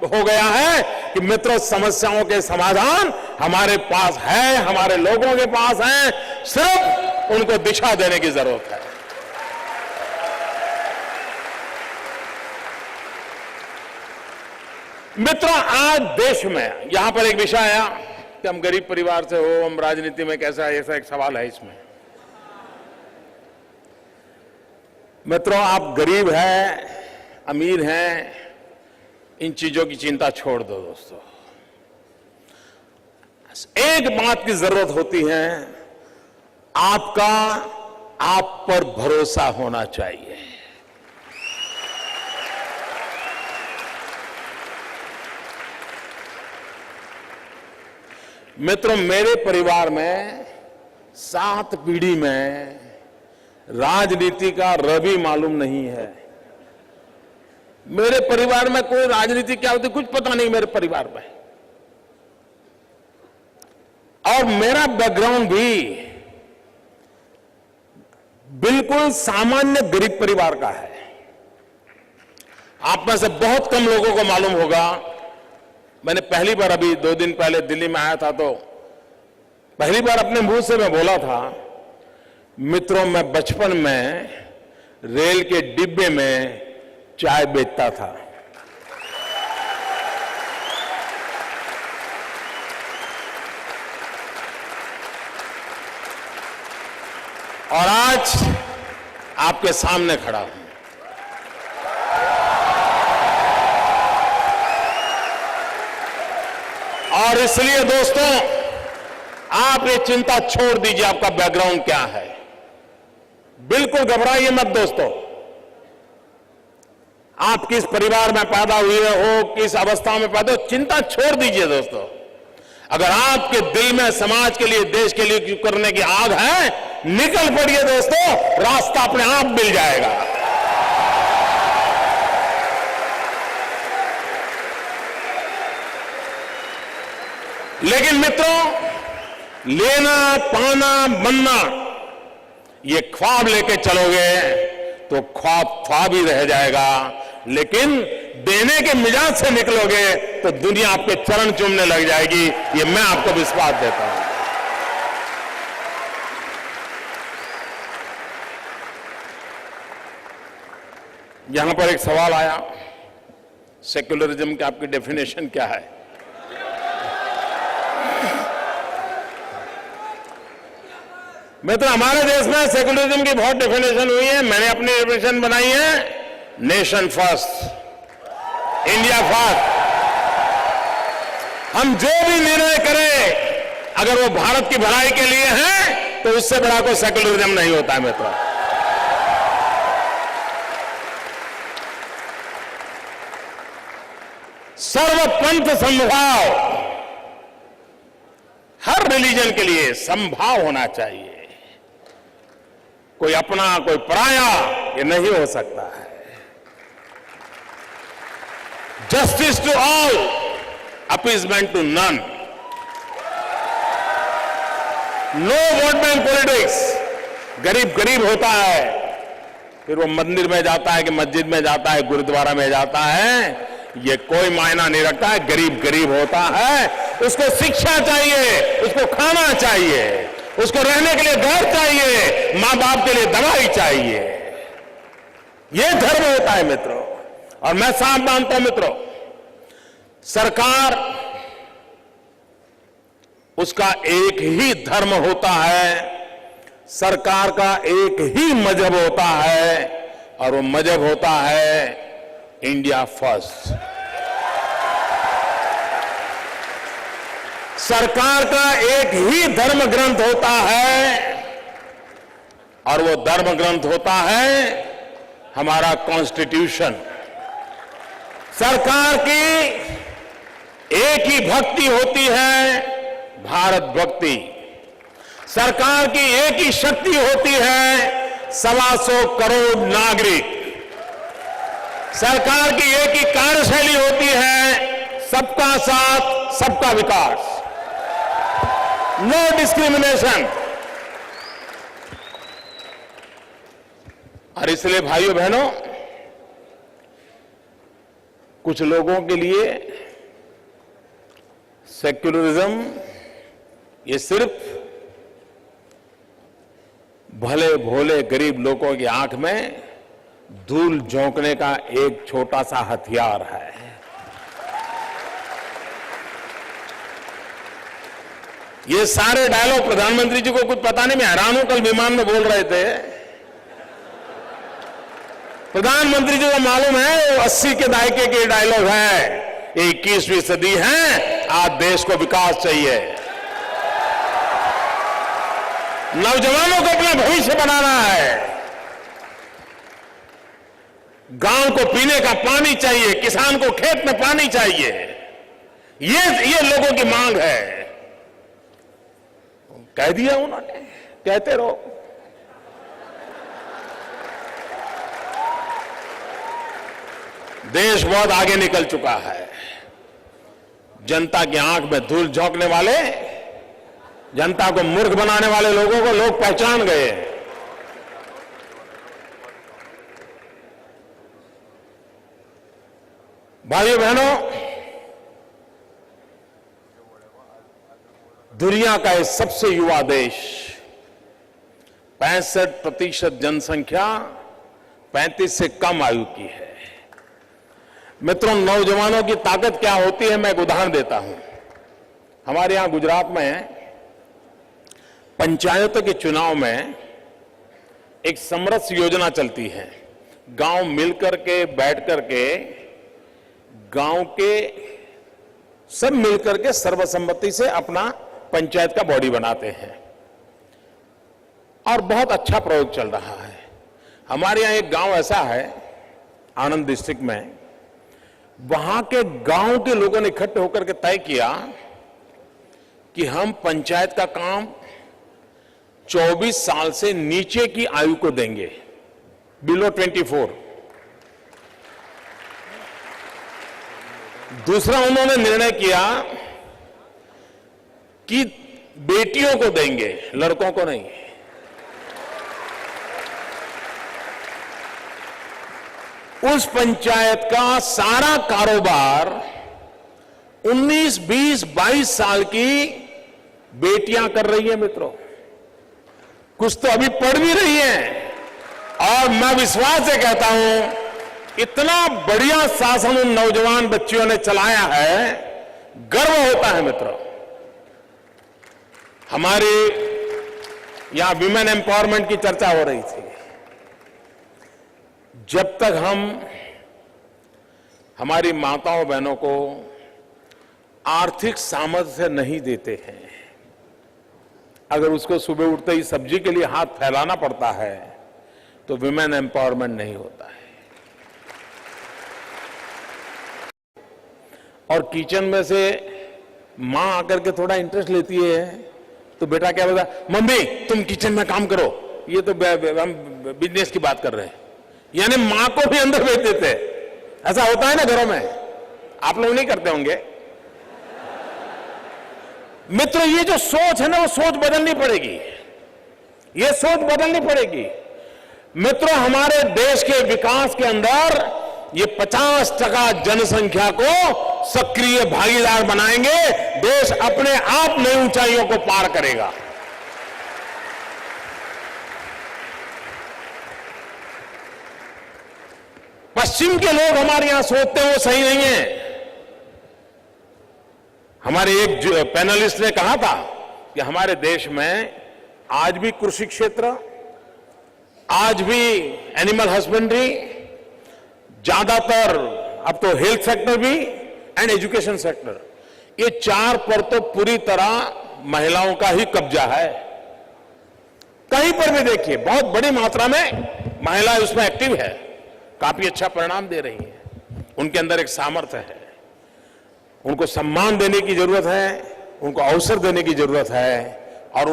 हो गया है कि मित्रों, समस्याओं के समाधान हमारे पास है, हमारे लोगों के पास है, सिर्फ उनको दिशा देने की जरूरत है। मित्रों, आज देश में यहां पर एक विषय आया कि हम गरीब परिवार से हो, हम राजनीति में कैसा है, ऐसा एक सवाल है इसमें। मित्रों, आप गरीब हैं, अमीर हैं, इन चीजों की चिंता छोड़ दो दोस्तों। एक बात की जरूरत होती है, आपका आप पर भरोसा होना चाहिए। मित्रों, मेरे परिवार में 7 पीढ़ी में राजनीति का रवि मालूम नहीं है। मेरे परिवार में कोई राजनीति क्या होती कुछ पता नहीं मेरे परिवार में। और मेरा बैकग्राउंड भी बिल्कुल सामान्य गरीब परिवार का है। आप में से बहुत कम लोगों को मालूम होगा, मैंने पहली बार अभी 2 दिन पहले दिल्ली में आया था तो पहली बार अपने मुंह से मैं बोला था, मित्रों, मैं बचपन में रेल के डिब्बे में चाय बेचता था। और आज आपके सामने खड़ा हूं। और इसलिए दोस्तों, आप ये चिंता छोड़ दीजिए आपका बैकग्राउंड क्या है। बिल्कुल घबराइए मत दोस्तों। आप किस परिवार में पैदा हुए हो, किस अवस्था में पैदा हो, चिंता छोड़ दीजिए दोस्तों। अगर आपके दिल में समाज के लिए, देश के लिए करने की आग है, निकल पड़िए दोस्तों, रास्ता अपने आप मिल जाएगा। लेकिन मित्रों, लेना, पाना, बनना, ये ख्वाब लेके चलोगे तो ख्वाब ही रह जाएगा। लेकिन देने के मिजाज से निकलोगे तो दुनिया आपके चरण चूमने लग जाएगी। ये मैं आपको विश्वास देता हूं। यहां पर एक सवाल आया, सेक्युलरिज्म की आपकी डेफिनेशन क्या है? मित्र, हमारे देश में सेक्युलरिज्म की बहुत डेफिनेशन हुई है। मैंने अपनी डेफिनेशन बनाई है, नेशन फर्स्ट, इंडिया फर्स्ट। हम जो भी निर्णय करें, अगर वो भारत की भलाई के लिए है, तो उससे बड़ा कोई सेक्युलरिज्म नहीं होता है मित्र। सर्वपंथ समभाव, हर रिलीजन के लिए समभाव होना चाहिए। कोई अपना, कोई पराया, ये नहीं हो सकता है। Justice to all, appeasement to none. No vote bank politics. गरीब गरीब होता है, फिर वो मंदिर में जाता है कि मस्जिद में जाता है, गुरुद्वारा में जाता है, ये कोई मायना नहीं रखता है। गरीब गरीब होता है, उसको शिक्षा चाहिए, उसको खाना चाहिए, उसको रहने के लिए घर चाहिए, मां बाप के लिए दवाई चाहिए। ये धर्म होता है मित्रों। और मैं साफ मानता हूं मित्रों, सरकार, उसका एक ही धर्म होता है, सरकार का एक ही मजहब होता है, और वो मजहब होता है इंडिया फर्स्ट। सरकार का एक ही धर्म ग्रंथ होता है और वो धर्म ग्रंथ होता है हमारा कॉन्स्टिट्यूशन। सरकार की एक ही भक्ति होती है, भारत भक्ति। सरकार की एक ही शक्ति होती है, 125 करोड़ नागरिक। सरकार की एक ही कार्यशैली होती है, सबका साथ सबका विकास, नो डिस्क्रिमिनेशन। और इसलिए भाइयों बहनों, कुछ लोगों के लिए सेक्युलरिज्म ये सिर्फ भले भोले गरीब लोगों की आंख में धूल झोंकने का एक छोटा सा हथियार है। ये सारे डायलॉग प्रधानमंत्री जी को कुछ पता नहीं, मैं हैरान हूं, कल विमान में बोल रहे थे। प्रधानमंत्री जी को मालूम है 80 के दायके के डायलॉग है, 21वीं सदी है, आज देश को विकास चाहिए, नौजवानों को अपना भविष्य बनाना है, गांव को पीने का पानी चाहिए, किसान को खेत में पानी चाहिए, ये लोगों की मांग है। कह दिया उन्होंने, कहते रहो। देश बहुत आगे निकल चुका है। जनता की आंख में धूल झोंकने वाले, जनता को मूर्ख बनाने वाले लोगों को लोग पहचान गए। भाइयों बहनों, दुनिया का ये सबसे युवा देश, 65% जनसंख्या 35 से कम आयु की है। मित्रों, नौजवानों की ताकत क्या होती है, मैं एक उदाहरण देता हूं। हमारे यहां गुजरात में पंचायतों के चुनाव में एक समरस योजना चलती है। गांव मिलकर के, बैठ करके, गांव के सब मिलकर के सर्वसम्मति से अपना पंचायत का बॉडी बनाते हैं और बहुत अच्छा प्रयोग चल रहा है। हमारे यहां एक गांव ऐसा है आनंद डिस्ट्रिक्ट में, वहां के गांव के लोगों ने इकट्ठे होकर के तय किया कि हम पंचायत का काम 24 साल से नीचे की आयु को देंगे, बिलो 24। दूसरा उन्होंने निर्णय किया कि बेटियों को देंगे, लड़कों को नहीं। उस पंचायत का सारा कारोबार 19, 20, 22 साल की बेटियां कर रही है। मित्रों, कुछ तो अभी पढ़ भी रही हैं, और मैं विश्वास से कहता हूं इतना बढ़िया शासन उन नौजवान बच्चियों ने चलाया है, गर्व होता है। मित्रों, हमारे यहां विमेन एम्पावरमेंट की चर्चा हो रही थी। जब तक हम हमारी माताओं बहनों को आर्थिक सामर्थ्य नहीं देते हैं, अगर उसको सुबह उठते ही सब्जी के लिए हाथ फैलाना पड़ता है, तो विमेन एम्पावरमेंट नहीं होता है। और किचन में से मां आकर के थोड़ा इंटरेस्ट लेती है, तो बेटा क्या बोलता, मम्मी तुम किचन में काम करो, ये तो हम बिजनेस की बात कर रहे हैं। यानी मां को भी अंदर भेज देते। ऐसा होता है ना घरों में, आप लोग नहीं करते होंगे। मित्रों, ये जो सोच है ना, वो सोच बदलनी पड़ेगी, ये सोच बदलनी पड़ेगी। मित्रों, हमारे देश के विकास के अंदर ये 50% जनसंख्या को सक्रिय भागीदार बनाएंगे, देश अपने आप नई ऊंचाइयों को पार करेगा। पश्चिम के लोग हमारे यहां सोचते हैं वो सही नहीं है। हमारे एक पैनलिस्ट ने कहा था कि हमारे देश में आज भी कृषि क्षेत्र आज भी एनिमल हस्बेंड्री, ज्यादातर अब तो हेल्थ सेक्टर भी एंड एजुकेशन सेक्टर, ये चार पर तो पूरी तरह महिलाओं का ही कब्जा है। कहीं पर भी देखिए बहुत बड़ी मात्रा में महिलाएं उसमें एक्टिव है, काफी अच्छा परिणाम दे रही है। उनके अंदर एक सामर्थ्य है, उनको सम्मान देने की जरूरत है, उनको अवसर देने की जरूरत है और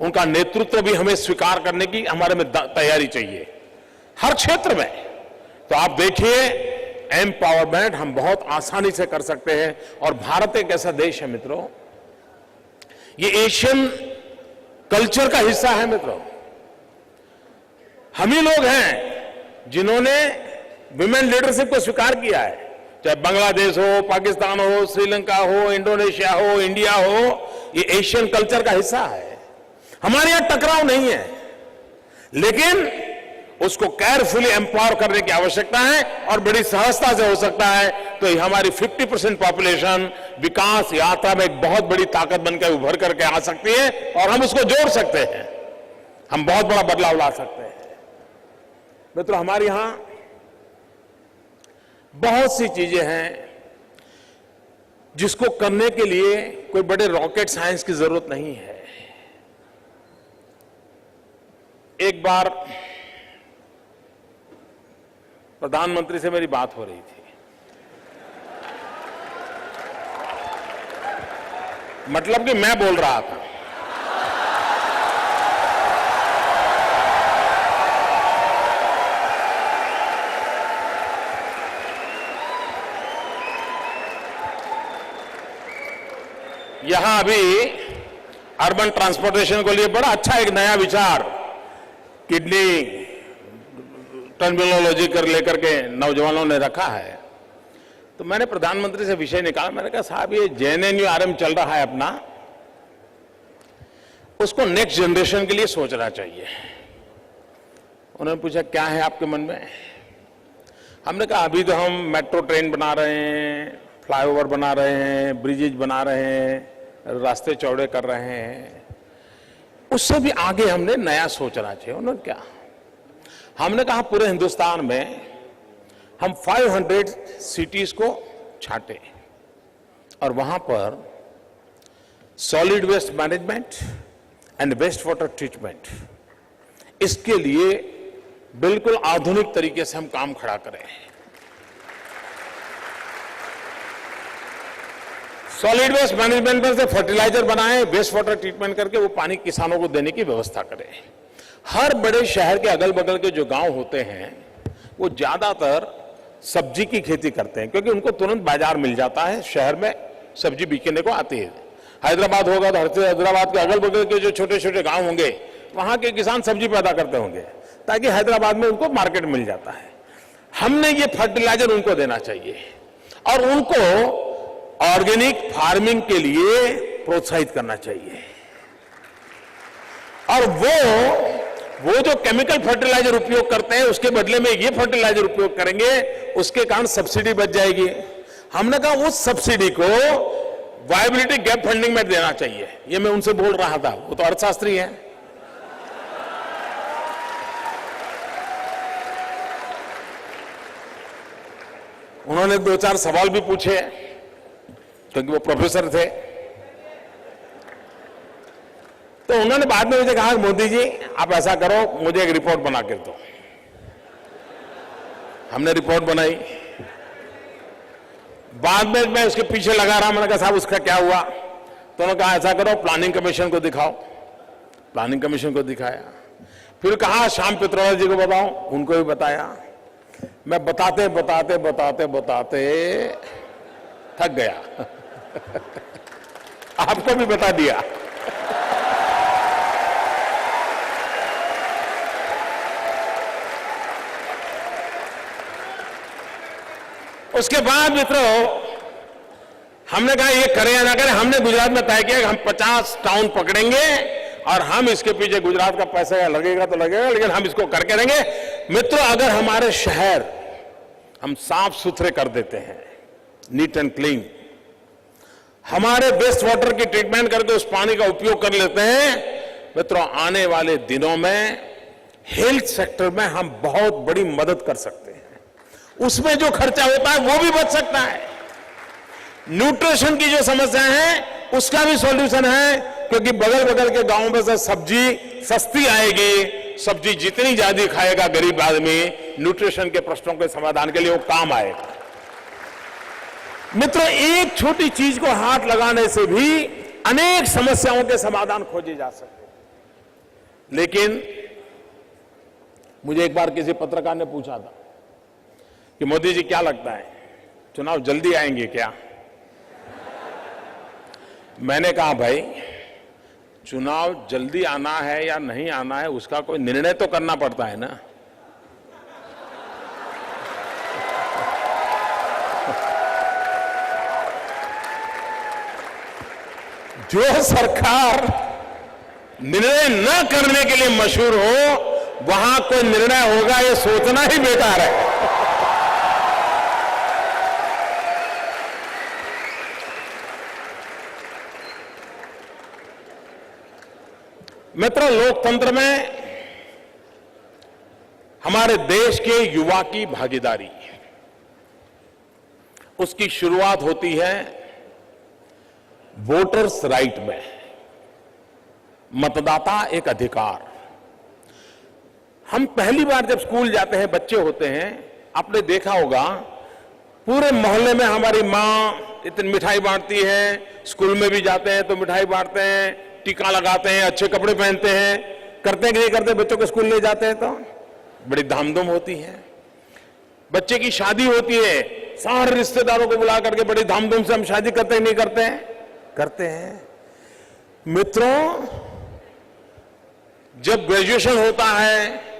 उनका नेतृत्व भी हमें स्वीकार करने की हमारे में तैयारी चाहिए हर क्षेत्र में। तो आप देखिए एम्पावरमेंट हम बहुत आसानी से कर सकते हैं। और भारत एक ऐसा देश है मित्रों, ये एशियन कल्चर का हिस्सा है मित्रों। हम ही लोग हैं जिन्होंने विमेन लीडरशिप को स्वीकार किया है, चाहे बांग्लादेश हो, पाकिस्तान हो, श्रीलंका हो, इंडोनेशिया हो, इंडिया हो, ये एशियन कल्चर का हिस्सा है। हमारे यहां टकराव नहीं है, लेकिन उसको केयरफुली एम्पावर करने की आवश्यकता है और बड़ी सहजता से हो सकता है। तो हमारी 50% पॉपुलेशन विकास यात्रा में एक बहुत बड़ी ताकत बनकर उभर करके आ सकती है और हम उसको जोड़ सकते हैं, हम बहुत बड़ा बदलाव ला सकते हैं। मित्रों, हमारे यहां बहुत सी चीजें हैं जिसको करने के लिए कोई बड़े रॉकेट साइंस की जरूरत नहीं है। एक बार प्रधानमंत्री से मेरी बात हो रही थी, मतलब कि मैं बोल रहा था। यहां अभी अर्बन ट्रांसपोर्टेशन के लिए बड़ा अच्छा एक नया विचार किडनी टर्मिनोलॉजी कर लेकर के नौजवानों ने रखा है। तो मैंने प्रधानमंत्री से विषय निकाला, मैंने कहा साहब ये JNNURM चल रहा है अपना, उसको नेक्स्ट जनरेशन के लिए सोचना चाहिए। उन्होंने पूछा क्या है आपके मन में? हमने कहा अभी तो हम मेट्रो ट्रेन बना रहे हैं, फ्लाईओवर बना रहे हैं, ब्रिजेज बना रहे हैं, रास्ते चौड़े कर रहे हैं, उससे भी आगे हमने नया सोचना चाहिए। उन्होंने क्या? हमने कहा पूरे हिंदुस्तान में हम 500 सिटीज को छांटे और वहां पर solid waste management and waste water treatment, इसके लिए बिल्कुल आधुनिक तरीके से हम काम खड़ा करें। सॉलिड वेस्ट मैनेजमेंट में से फर्टिलाइजर बनाएं, वेस्ट वाटर ट्रीटमेंट करके वो पानी किसानों को देने की व्यवस्था करें। हर बड़े शहर के अगल बगल के जो गांव होते हैं वो ज्यादातर सब्जी की खेती करते हैं, क्योंकि उनको तुरंत बाजार मिल जाता है, शहर में सब्जी बिकने को आती है। हैदराबाद होगा तो हैदराबाद के अगल बगल के जो छोटे छोटे गांव होंगे वहां के किसान सब्जी पैदा करते होंगे ताकि हैदराबाद में उनको मार्केट मिल जाता है। हमने ये फर्टिलाइजर उनको देना चाहिए और उनको ऑर्गेनिक फार्मिंग के लिए प्रोत्साहित करना चाहिए। और वो जो केमिकल फर्टिलाइजर उपयोग करते हैं उसके बदले में ये फर्टिलाइजर उपयोग करेंगे, उसके कारण सब्सिडी बच जाएगी। हमने कहा उस सब्सिडी को वायबिलिटी गैप फंडिंग में देना चाहिए। ये मैं उनसे बोल रहा था, वो तो अर्थशास्त्री हैं। उन्होंने 2-4 सवाल भी पूछे क्योंकि वो प्रोफेसर थे। तो उन्होंने बाद में मुझे कहा मोदी जी आप ऐसा करो, मुझे एक रिपोर्ट बना के दो। हमने रिपोर्ट बनाई, बाद में मैं उसके पीछे लगा रहा, मैंने कहा साहब उसका क्या हुआ? तो उन्होंने कहा ऐसा करो प्लानिंग कमीशन को दिखाओ। प्लानिंग कमीशन को दिखाया, फिर कहा श्याम पित्रोदा जी को बताओ, उनको भी बताया। मैं बताते बताते बताते बताते थक गया आपको भी बता दिया। उसके बाद मित्रों हमने कहा ये करें या ना करें, हमने गुजरात में तय किया कि हम 50 टाउन पकड़ेंगे और हम इसके पीछे गुजरात का पैसा लगेगा तो लगेगा, लेकिन हम इसको करके रहेंगे। मित्रों, अगर हमारे शहर हम साफ सुथरे कर देते हैं, नीट एंड क्लीन, हमारे वेस्ट वाटर की ट्रीटमेंट करके उस पानी का उपयोग कर लेते हैं, मित्रों आने वाले दिनों में हेल्थ सेक्टर में हम बहुत बड़ी मदद कर सकते हैं। उसमें जो खर्चा होता है वो भी बच सकता है। न्यूट्रिशन की जो समस्या है उसका भी सॉल्यूशन है, क्योंकि बगल बगल के गांव में से सब्जी सस्ती आएगी। सब्जी जितनी ज्यादा खाएगा गरीब आदमी, न्यूट्रिशन के प्रश्नों के समाधान के लिए वो काम आएगा। मित्रों, एक छोटी चीज को हाथ लगाने से भी अनेक समस्याओं के समाधान खोजे जा सकते हैं। लेकिन मुझे एक बार किसी पत्रकार ने पूछा था कि मोदी जी क्या लगता है चुनाव जल्दी आएंगे क्या? मैंने कहा भाई, चुनाव जल्दी आना है या नहीं आना है उसका कोई निर्णय तो करना पड़ता है ना। जो सरकार निर्णय न करने के लिए मशहूर हो, वहां कोई निर्णय होगा ये सोचना ही बेकार है। मित्रों, लोकतंत्र में हमारे देश के युवा की भागीदारी, उसकी शुरुआत होती है वोटर्स राइट में। मतदाता एक अधिकार। हम पहली बार जब स्कूल जाते हैं, बच्चे होते हैं, आपने देखा होगा पूरे मोहल्ले में हमारी माँ इतनी मिठाई बांटती है। स्कूल में भी जाते हैं तो मिठाई बांटते हैं, टीका लगाते हैं, अच्छे कपड़े पहनते हैं। करते हैं कि नहीं करते? बच्चों को स्कूल ले जाते हैं तो बड़ी धामधूम होती है। बच्चे की शादी होती है, सारे रिश्तेदारों को बुला करके बड़ी धामधूम से हम शादी करते हैं, नहीं करते हैं? करते हैं। मित्रों, जब ग्रेजुएशन होता है,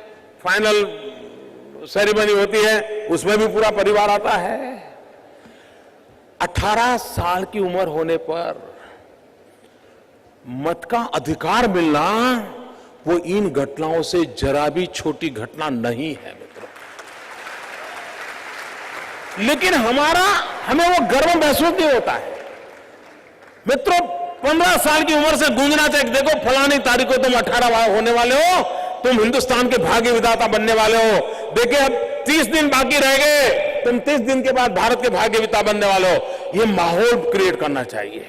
फाइनल सेरेमनी होती है, उसमें भी पूरा परिवार आता है। 18 साल की उम्र होने पर मत का अधिकार मिलना, वो इन घटनाओं से जरा भी छोटी घटना नहीं है मित्रों। लेकिन हमें वो गर्व महसूस नहीं होता है। मित्रों, 15 साल की उम्र से गूंजना चाहिए, देखो फलानी तारीख को तुम 18 होने वाले हो, तुम हिंदुस्तान के भाग्य विधाता बनने वाले हो। देखिए, अब 30 दिन बाकी रह गए, तुम 30 दिन के बाद भारत के भाग्य विधाता बनने वाले हो। ये माहौल क्रिएट करना चाहिए।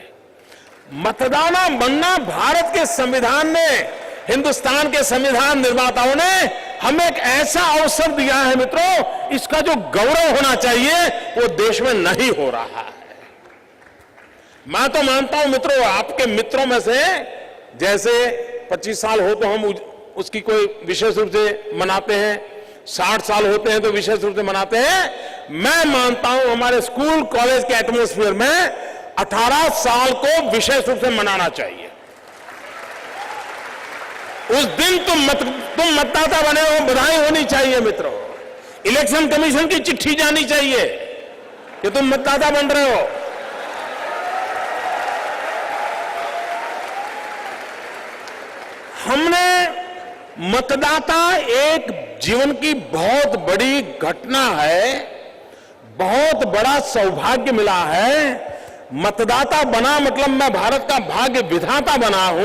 मतदाता बनना भारत के संविधान ने, हिंदुस्तान के संविधान निर्माताओं ने हमें एक ऐसा अवसर दिया है मित्रों, इसका जो गौरव होना चाहिए वो देश में नहीं हो रहा है। मैं तो मानता हूं मित्रों, आपके मित्रों में से जैसे 25 साल हो तो हम उसकी कोई विशेष रूप से मनाते हैं, 60 साल होते हैं तो विशेष रूप से मनाते हैं। मैं मानता हूं हमारे स्कूल कॉलेज के एटमॉस्फेयर में 18 साल को विशेष रूप से मनाना चाहिए। उस दिन तुम मतदाता बने हो, बधाई होनी चाहिए मित्रों। इलेक्शन कमीशन की चिट्ठी जानी चाहिए कि तुम मतदाता बन रहे हो। हमने मतदाता एक जीवन की बहुत बड़ी घटना है, बहुत बड़ा सौभाग्य मिला है। मतदाता बना मतलब मैं भारत का भाग्य विधाता बना हूं,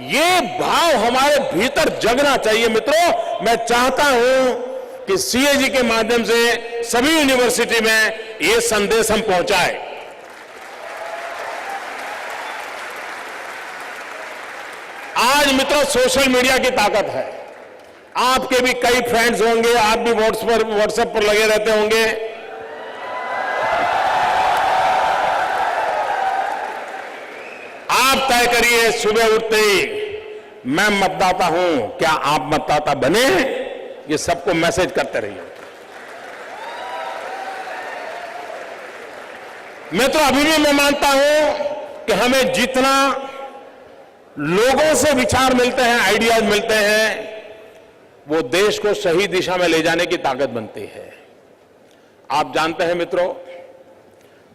ये भाव हमारे भीतर जगना चाहिए मित्रों। मैं चाहता हूं कि सीएजी के माध्यम से सभी यूनिवर्सिटी में ये संदेश हम पहुंचाएं। आज मित्रों सोशल मीडिया की ताकत है। आपके भी कई फ्रेंड्स होंगे, आप भी व्हाट्सएप पर लगे रहते होंगे। आप तय करिए सुबह उठते ही, मैं मतदाता हूं, क्या आप मतदाता बने? ये सबको मैसेज करते रहिए। मैं तो अभी भी मैं मानता हूं कि हमें जितना लोगों से विचार मिलते हैं, आइडियाज मिलते हैं, वो देश को सही दिशा में ले जाने की ताकत बनती है। आप जानते हैं मित्रों,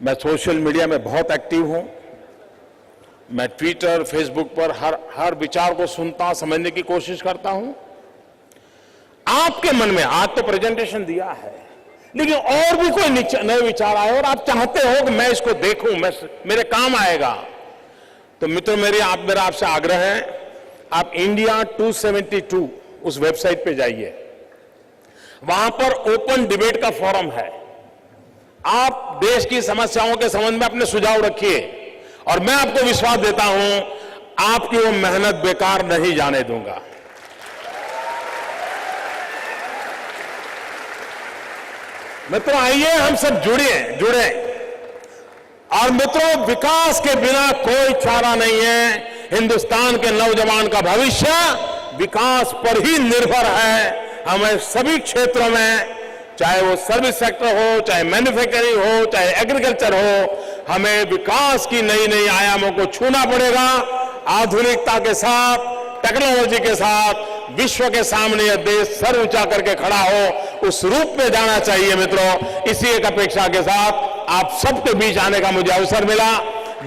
मैं सोशल मीडिया में बहुत एक्टिव हूं। मैं ट्विटर, फेसबुक पर हर विचार को सुनता, समझने की कोशिश करता हूं। आपके मन में आज तो प्रेजेंटेशन दिया है, लेकिन और भी कोई नए विचार आए और आप चाहते हो कि मैं इसको देखूं, मेरे काम आएगा, तो मित्रों मेरा आपसे आग्रह है, आप इंडिया 272 उस वेबसाइट पे जाइए, वहां पर ओपन डिबेट का फोरम है। आप देश की समस्याओं के संबंध में अपने सुझाव रखिए और मैं आपको विश्वास देता हूं, आपकी वो मेहनत बेकार नहीं जाने दूंगा। मित्रों, आइए हम सब जुड़े। और मित्रों, विकास के बिना कोई चारा नहीं है। हिंदुस्तान के नौजवान का भविष्य विकास पर ही निर्भर है। हमें सभी क्षेत्रों में, चाहे वो सर्विस सेक्टर हो, चाहे मैन्युफैक्चरिंग हो, चाहे एग्रीकल्चर हो, हमें विकास की नई नई आयामों को छूना पड़ेगा। आधुनिकता के साथ, टेक्नोलॉजी के साथ विश्व के सामने यह देश सर ऊंचा करके खड़ा हो, उस रूप में जाना चाहिए। मित्रों, इसी एक अपेक्षा के साथ आप सबके बीच आने का मुझे अवसर मिला।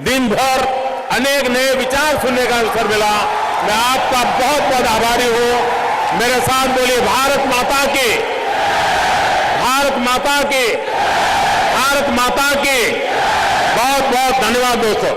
दिन भर अनेक नए विचार सुनने का अवसर मिला। मैं आपका बहुत बहुत आभारी हूं। मेरे साथ बोलिए, भारत माता की, भारत माता की, भारत माता की। बहुत बहुत धन्यवाद दोस्तों।